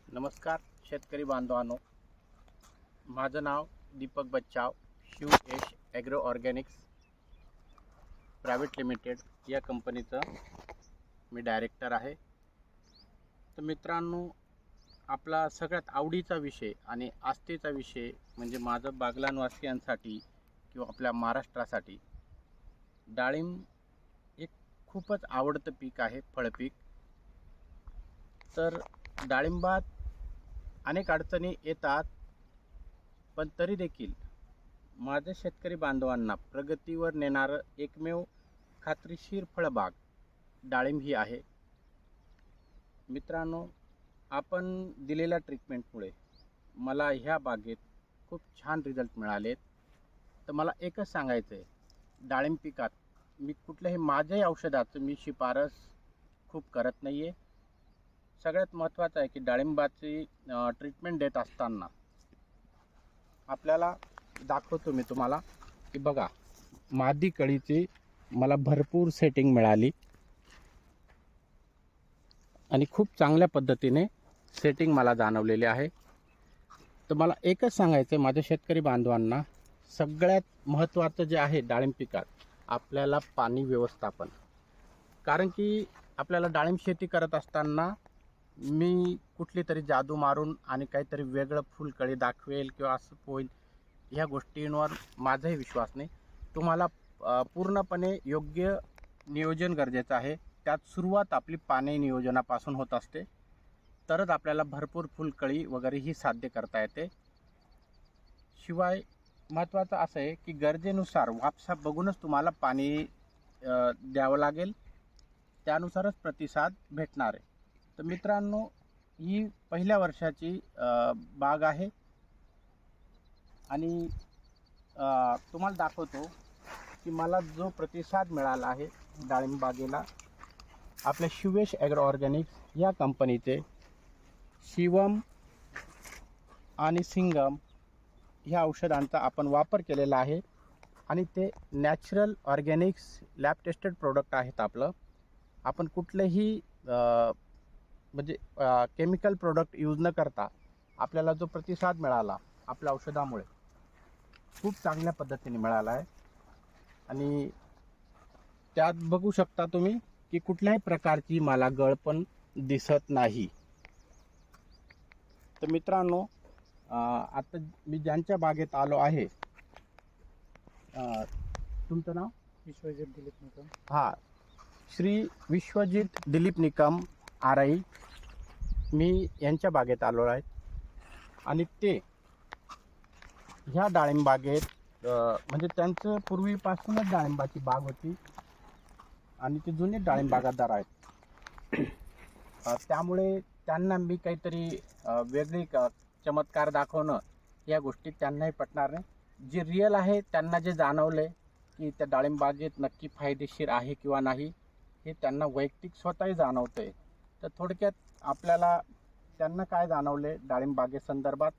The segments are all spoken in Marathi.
नमस्कार शेतकरी बांधवांनो, माझं नाव दीपक बच्चाव, शिव यश ॲग्रो ऑर्गॅनिक्स प्रायव्हेट लिमिटेड या कंपनीचं मी डायरेक्टर आहे. तर मित्रांनो, आपला सगळ्यात आवडीचा विषय आणि आस्थेचा विषय म्हणजे माझं बागलाणवासियांसाठी किंवा आपल्या महाराष्ट्रासाठी डाळिंब एक खूपच आवडतं पीक आहे, फळपीक. तर डाळिंबात अनेक अडचणी येतात, पण तरी देखील माझ्या शेतकरी बांधवांना प्रगतीवर नेणारं एकमेव खात्रीशीर फळबाग डाळिंब ही आहे. मित्रांनो, आपण दिलेल्या ट्रीटमेंटमुळे मला ह्या बागेत खूप छान रिझल्ट मिळालेत. तर मला एकच सांगायचं आहे, डाळिंब पिकात मी कुठल्याही माझ्याही औषधाचं मी शिफारस खूप करत नाही आहे. सगळ्यात महत्त्वाचं आहे की डाळिंबाची ट्रीटमेंट देत असताना आपल्याला दाखवतो मी तुम्हाला की बघा, मादी कळीची मला भरपूर सेटिंग मिळाली आणि खूप चांगल्या पद्धतीने सेटिंग मला जाणवलेली आहे. तर मला एकच सांगायचं आहे माझ्या शेतकरी बांधवांना, सगळ्यात महत्त्वाचं जे आहे डाळिंब पिकात आपल्याला पाणी व्यवस्थापन. कारण की आपल्याला डाळिंब शेती करत असताना मी कुठली तरी जादू मारून आणि काहीतरी वेगळं फुलकळी दाखवेल किंवा असं होईल ह्या गोष्टींवर माझाही विश्वास नाही. तुम्हाला पूर्णपणे योग्य नियोजन गरजेचं आहे. त्यात सुरुवात आपली पाणी नियोजनापासून होत असते, तरच आपल्याला भरपूर फुलकळी वगैरे ही साध्य करता येते. शिवाय महत्त्वाचं असं आहे की गरजेनुसार वापसा बघूनच तुम्हाला पाणी द्यावं लागेल, त्यानुसारच प्रतिसाद भेटणार आहे. तर मित्रांनो, ही पहिल्या वर्षाची बाग आहे आणि तुम्हाला दाखवतो की मला जो प्रतिसाद मिळाला आहे डाळिंब बागेला, आपल्या शिवेश ॲग्रो ऑर्गॅनिक्स या कंपनीचे शिवम आणि सिंगम ह्या औषधांचा आपण वापर केलेला आहे आणि ते natural Organics lab tested product आहेत. आपण कुठलेही म्हणजे केमिकल प्रोडक्ट यूज न करता आपल्याला जो प्रतिसाद मिळाला आपल्या औषधामुळे खूप चांगल्या पद्धतीने मिळाला आहे. आणि त्यात बघू शकता तुम्ही की कुठल्याही प्रकारची मला गळपण दिसत नाही. तर मित्रांनो, आता मी ज्यांच्या बागेत आलो आहे, तुमचं नाव? विश्वजित दिलीप निकम. हां, श्री विश्वजित दिलीप निकम आराई, मी यांच्या बागेत आलो आहे. आणि ते ह्या डाळिंब बागेत म्हणजे त्यांचं पूर्वीपासूनच डाळिंबाची बाग होती आणि ते जुने डाळिंब बागायतदार आहेत. त्यामुळे त्यांना मी काहीतरी वेगळी चमत्कार दाखवणं या गोष्टी त्यांनाही पटणार नाही. जे रिअल आहे त्यांना जे जाणवलं आहे की त्या डाळिंब बागेत नक्की फायदेशीर आहे किंवा नाही हे त्यांना वैयक्तिक स्वतःही जाणवतं आहे. तर थोडक्यात आपल्याला त्यांना काय जाणवले डाळिंब बागेसंदर्भात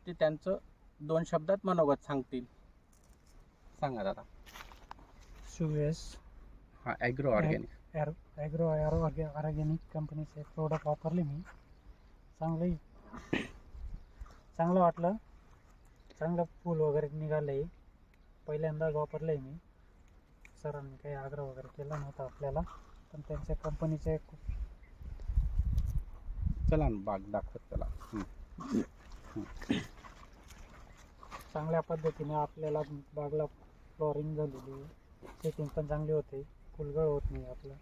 ते त्यांचं 2 शब्दात मनोगत सांगतील. सांगा दादा. सुयश हां, ॲग्रो ऑर्गॅनिक. ॲग्रो ऑर्गॅनिक कंपनीचे प्रोडक्ट वापरले मी. चांगलं वाटलं. चांगलं फूल वगैरे निघालं. पहिल्यांदाच वापरलं आहे मी. सरांनी काही आग्रह वगैरे केला नव्हता आपल्याला, पण त्यांच्या कंपनीचे चला ना बाग दाखवत चला. चांगल्या पद्धतीने आपल्याला बागला फ्लॉरिंग झालेली, सेटिंग पण चांगली होते, फुलगळ होत नाही आपलं.